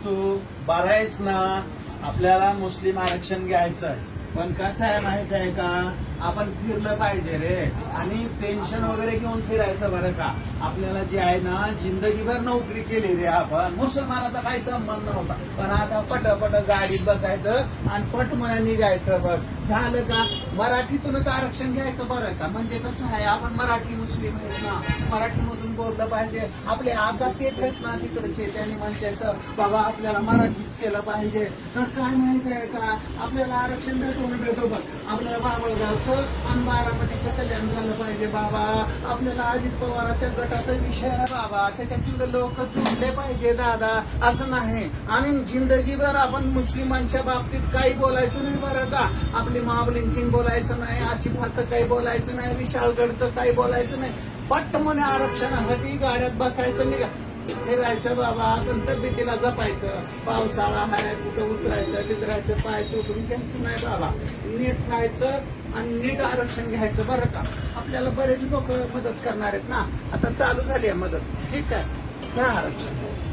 तू बरा आहेस ना? आपल्याला मुस्लिम आरक्षण घ्यायचं, पण कसं आहे माहित आहे का, आपण फिरलं पाहिजे रे, आणि पेन्शन वगैरे घेऊन फिरायचं बरं का. आपल्याला जे आहे ना, जिंदगीभर नोकरी केली रे आपण. मुसलमानाचा काही संबंध नव्हता, पण आता पट गाडीत बसायचं आणि पटमळ निघायचं. बघ झालं का, मराठीतूनच आरक्षण घ्यायचं बरं का. म्हणजे कसं आहे, आपण मराठी मुस्लिम आहेत ना, मराठीमधून बोललं पाहिजे. आपले आबा तेच आहेत ना तिकडचे, त्यांनी म्हणतात बाबा आपल्याला मराठीच केलं पाहिजे. तर काय माहित आहे का, आपल्याला आरक्षण भेटो बघ. आपल्याला बाबळगावचं आणि बारामतीचं कल्याण झालं पाहिजे बाबा. आपल्याला अजित पवाराच्या गटाचा विषय आहे बाबा, त्याच्यासंग लोक जुळले पाहिजे दादा. असं नाही, आणि जिंदगीभर आपण मुस्लिमांच्या बाबतीत काही बोलायचं नाही बरं का. आपली महाबलींची बोलायचं नाही, आसिफाचं काही बोलायचं नाही, विशाळगडचं काही बोलायचं नाही. पट्टमने आरक्षणासाठी गाड्यात बसायचं, निघा फिरायचं बाबा. पण तब्येतीला जपायचं. पावसाळा आहे, कुठं उतरायचं बितरायचं, पाय तुटून घ्यायचं नाही बाबा. नीट राहायचं आणि नीट आरक्षण घ्यायचं बरं का. आपल्याला बरेच लोक मदत करणार आहेत ना, आता चालू झाली आहे मदत. ठीक आहे, घ्या आरक्षण.